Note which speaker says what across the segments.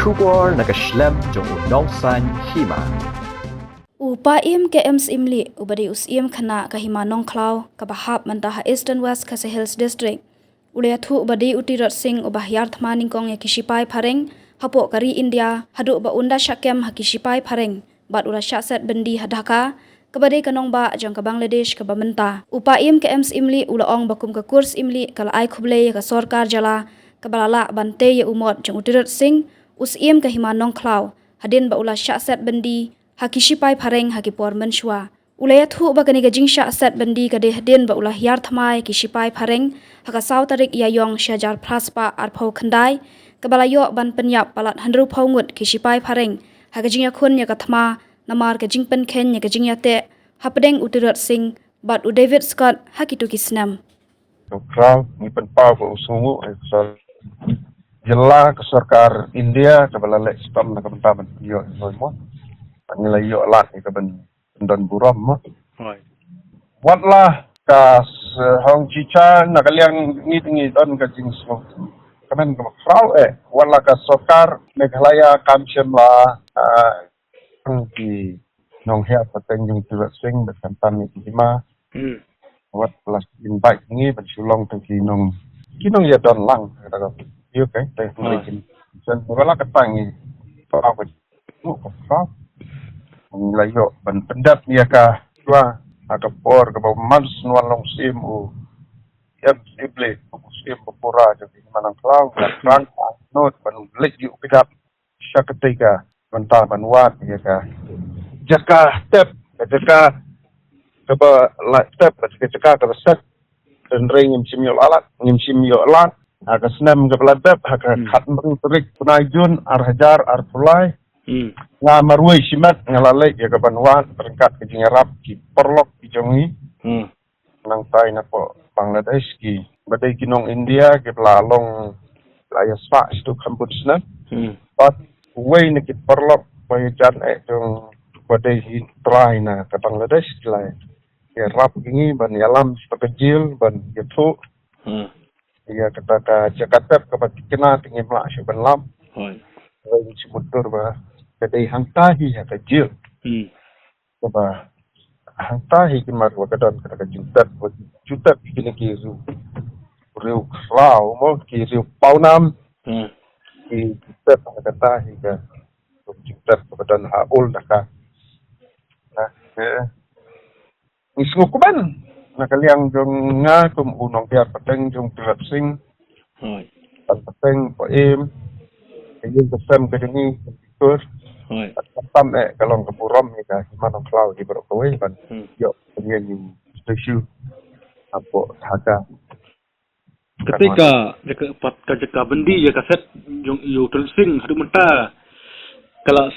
Speaker 1: Shubor nakaslem jong unong san Hima.
Speaker 2: Upa ke Syiemlieh ubadi usiem khana ka Hima Nyngkong ka bahap mantaha Eastern West ka Hills District. Uliathu ubadi Tirot sing ubah Hiar Thma Nyngkong ya Shipai Phareng Hapoh kari India hadu ba unda syakem ha Shipai Phareng bat ula syakset bendi hadaka kabade kanong ba jong ka Bangladesh ka bamenta. Upa ke Syiemlieh ulaong bakum ka kurs Syiemlieh kala ai khuble ka sarkar jala ka balala bante ya umot jong Tirot sing usiem ka Hima Nyngkong hadin ba ula syakset bendi haki Shipai Phareng haki por menshua. Ulayat hu ba kani gajing syakset bendi kade hadin ba ulah Hiar Thma ki Shipai Phareng haka saw tarik yayong syajar praspa arpau khandai kabalayo ban penyap palat handru paungut ki Shipai Phareng haka jing yakun ya ka Thma namar ka jing pen ken ya ka jing yate hapdeng Tirot sing bat u David Scott haki tu kisnam.
Speaker 3: Krau ni penpau ko usungu so jela ke sarkar India ke balalek stam na kebentaban yo mo panilai yo lat ke ben dan buram mo watlah ka hong chicha na kaliang ngi don ka jing so kamen ko krau watlah ka sarkar Meghalaya kamsem la ki nong hea pateng jung Tirot sing besantan ni Hima wat plus invite ni bersulong tu kinong ya don lang kata yo kai teh mungkin sen wala katang ni apa mu ko mulai yo ban pendat dia ka dua ada por ke mas nuan long sim u ya Syiemlieh sim pura jadi manang klau kan not ban lek yu pidap syaketiga bantah banwat ya ka jaka step jaka kaba step jaka ka set dan ring ngim alat aga senam ke beladap aga khatmeng terik punajun arhajar arpulai nga marwai simat ngalalek ya kabanwan perangkat ke jingarap ki perlok ki jongi nang tai na po Bangladesh ki badai kinong India ke belalong laya spa stu kampus na but way na ki perlok payajan jong badai hi try na ke Bangladesh kilai ya rap gini ban yalam sepekejil ban gitu ya kata ka Jakarta ke kena tinggi mak ban lam lain semutur ba kadai hangtahi ya kecil ba hangtahi kimar wa kadon kata ka jutat kini ki riu klau mo ki riu paunam ki jutat kata hi ka jutat kadon haul daka nah Isngo kuban nakaliang jong nga kum unong Hiar pateng jong Tirot sing pateng poem ayun kesem kedeni tur tam kalong kepurom ka Hima Nyngkong di Brokowe kan yo pengen stasiun Hapoh Dhaka
Speaker 4: ketika jaka bendi ya kaset jong yu Tirot sing hadu menta kala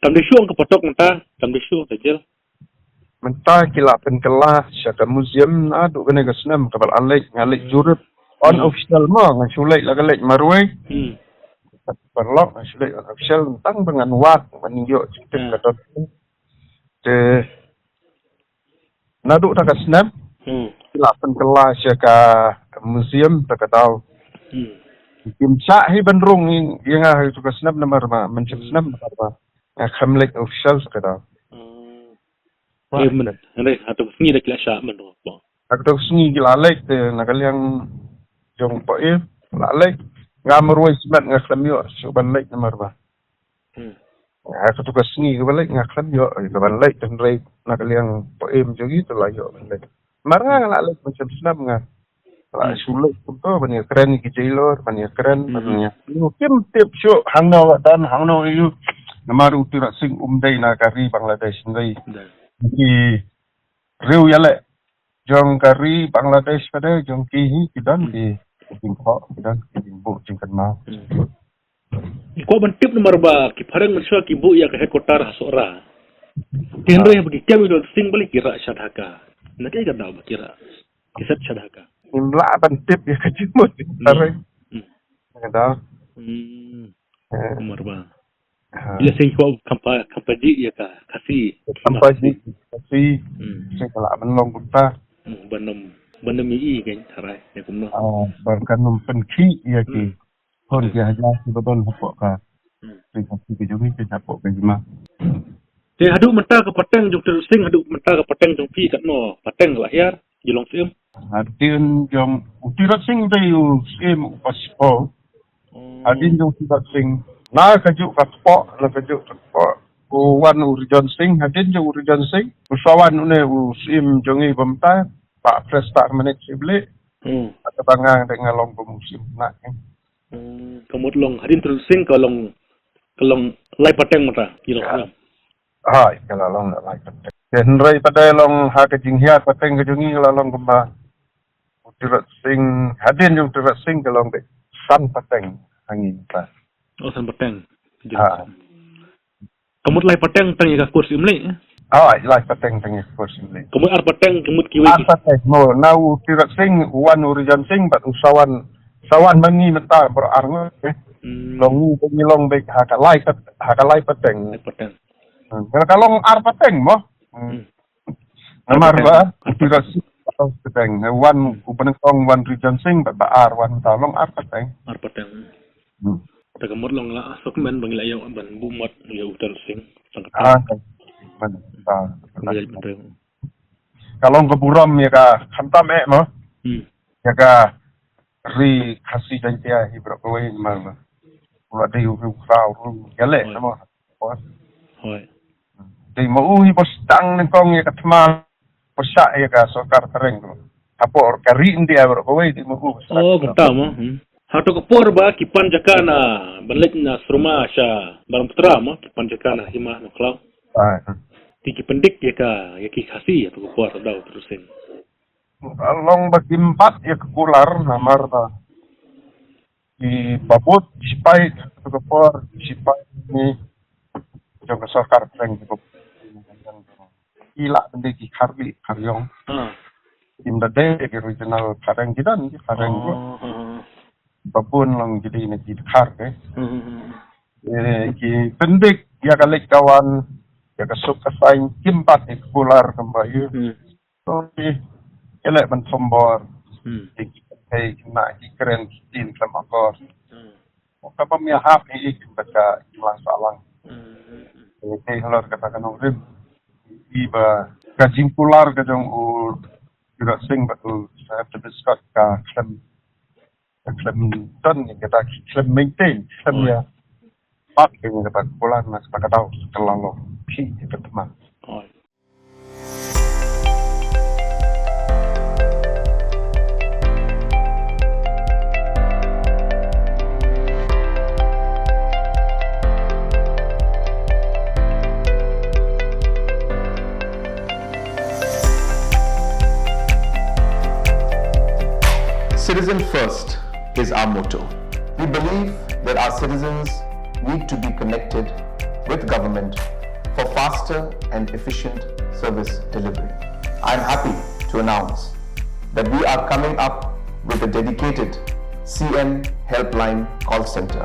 Speaker 4: tamdisuang kepotok menta tamdisuang tajel
Speaker 3: mentah kilapan kelas syaka museum adu kena kesnam kapal alik ngalik jurut unofficial mo ngasulek lagalek marwai perlok ngasulek unofficial tentang dengan wat meninjau cikin katot de nadu tak kesnam kilapan kelas syaka museum tak tahu kim sa hi benrung yang itu kesnam nomor ma mencesnam nomor ma khamlek official sekadar
Speaker 4: mana atau sengi dah kelasah mana bang
Speaker 3: atau sengi gilalek te nakaliang jong poe lalek ngamroi semat ngaklamyo suban lek nomor ba aku tugas sengi balik ngaklamyo ban lek dan rei nakaliang poem jogi tu layo lek marang lalek macam senam nga la sulit tu bani keren ki jailor bani keren bani kim tip show hangno dan hangno yu namaru Tirot sing umdai na kari Bangladesh ngai ki riu yale jong kari Bangladesh pada jong ki kidan di Bangkok kidan di bu jingkan mau
Speaker 4: ko ban tip nomor ba ki Phareng mensua ki bu ya ke headquarter hasora kenre yang bagi kami do sing balik kira syadhaka nanti kan dah kira kisat syadhaka
Speaker 3: imla ban tip ya kecimut Phareng ada
Speaker 4: nomor ba bila sing ko kampadi ya ka kasi
Speaker 3: kampadi kasi sing kala menlong buta
Speaker 4: banam mi kan tarai ya kumno
Speaker 3: barkan penki ya ki hon dia aja si betul hopok ka kasih ke jumi ke Hapoh ke Hima.
Speaker 4: Te hadu menta ke pateng jong Tirot sing hadu menta ke pateng jong pi kat no pateng lah Hiar jilong sim.
Speaker 3: Hadin jong Tirot sing dai sim paspo. Hadin jong Tirot sing na kajuk kaspo la kajuk kaspo. Wan Urijon Sing hadin jong Urijon Sing usawan une sim jongi bemta pak prestar menit Syiemlieh. Atau bangang dengan long pemusim nak.
Speaker 4: Kamut long hadin Tirot sing kalong lai pateng mata jilong sim.
Speaker 3: Hai kalau long nak like pateng. Henry pada long ha ke Hiar pateng ke jongi kalau long kemba. Tirot sing hadin jong Tirot sing kalau dek san pateng angin ta.
Speaker 4: Oh san pateng.
Speaker 3: Ha.
Speaker 4: Kamut lai pateng tang ya kurs Syiemlieh.
Speaker 3: Hai like pateng tengah kursi ni.
Speaker 4: Kamut ar pateng kamut kiwi.
Speaker 3: Pateng mo nau Tirot sing wan Urijon Sing bat usawan sawan mangi meta berarngo long ni long baik haka lai pateng.
Speaker 4: Lai pateng.
Speaker 3: Kalau ar pateng mo. Namar ba Tirot sing pateng wan Nyngkong wan Urijon Sing bat ar wan talong ar pateng.
Speaker 4: Ar pateng. Ta kamut long la asok men bangila ayaw ban bumat ya Tirot sing. Sangkat.
Speaker 3: Kalau keburam ya ka hantam mo. Ya ka ri kasih jantia hibrak kowe mal. Ula dei u frau gale mo.
Speaker 4: Hoi.
Speaker 3: Dei mo hi postang Nyngkong ya ka Thma posak ya ka sokar Phareng tu. Hapoh kari india bro kowe di mo.
Speaker 4: Oh, genta mo. Hato ko por ba kipan jakana balik na surma sya barang putra mo kipan jakana Hima no klau. Tiki pendik ya ki khasi ya tu ko por daw terusin.
Speaker 3: Long bagi 4 ya kekular namar ta. Di babut Shipai tu ko por Shipai ni jong sokar Phareng tu. Ila pendik ki karbi karyong. Imdade ke original Phareng kidan ki Phareng ko. Babun long jadi ni ki kar ke. Ki pendik ya kalik kawan ya kasuk kasaing kimpat kekular kembali. So elek ban sombor. Hey kena keren kitin sama kor. Maka pemihak ini baca ikhlas salang. Hey halor katakan urip. Iba kajing pular kajong Tirot sing batu saya berdiskat ka klem ton yang kita klem maintain klem ya pak yang kita pular mas tak tahu kalau pi itu teman.
Speaker 1: Citizen first is our motto. We believe that our citizens need to be connected with government for faster and efficient service delivery. I am happy to announce that we are coming up with a dedicated CM helpline call center